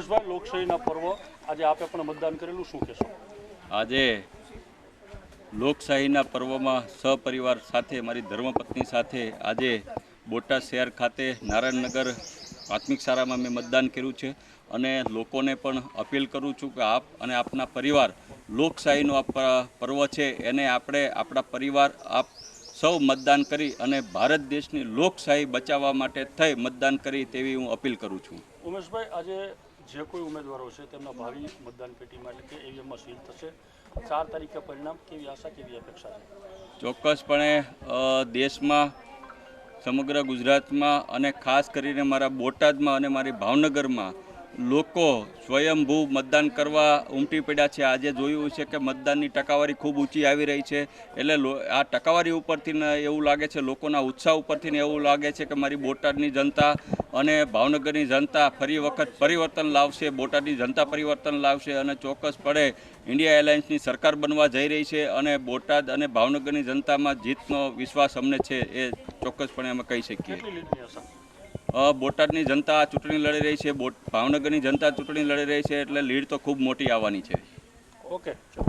ઉમેશભાઈ, લોકશાહીના પર્વ આજે આપે પણ મતદાન કરેલું, શું કહેશો? આજે લોકશાહીના પર્વમાં સહપરિવાર સાથે મારી ધર્મપત્ની સાથે આજે બોટાદ શહેર ખાતે નારાયણનગર પ્રાથમિક શાળામાં મેં મતદાન કર્યું છે અને લોકોને પણ અપીલ કરું છું કે આપ અને આપના પરિવાર લોકશાહીનો આ પર્વ છે એને આપણે આપણા પરિવાર આપ સૌ મતદાન કરી અને ભારત દેશની લોકશાહી બચાવવા માટે થઈ મતદાન કરી તેવી હું અપીલ કરું છું. ઉમેશભાઈ, આજે જે કોઈ ઉમેદવારો છે તેમના ભાવિ મતદાન પેટીમાં એટલે કે ઈવીએમમાં સીલ થશે. 4 તારીખે પરિણામ, કેવી આશા, કેવી અપેક્ષા છે? ચોક્કસપણે દેશમાં, સમગ્ર ગુજરાતમાં અને ખાસ કરીને મારા બોટાદમાં અને મારી ભાવનગરમાં લોકો સ્વયંભૂ મતદાન કરવા ઉમટી પડ્યા છે. આજે જોયું છે કે મતદાનની ટકાવારી ખૂબ ઊંચી આવી રહી છે. એટલે આ ટકાવારી ઉપરથી એવું લાગે છે, લોકોના ઉત્સાહ ઉપરથી એવું લાગે છે કે મારી બોટાદની જનતા અને ભાવનગરની જનતા ફરી વખત પરિવર્તન લાવશે, બોટાદની જનતા પરિવર્તન લાવશે અને ચોક્કસપણે ઇન્ડિયા એલાયન્સની સરકાર બનવા જઈ રહી છે અને બોટાદ અને ભાવનગરની જનતામાં જીતનો વિશ્વાસ અમને છે, એ ચોક્કસપણે અમે કહી શકીએ. બોટાદની જનતા ચૂંટણી લડી રહી છે, ભાવનગરની જનતા ચૂંટણી લડી રહી છે, એટલે લીડ તો ખૂબ મોટી આવવાની છે. ઓકે.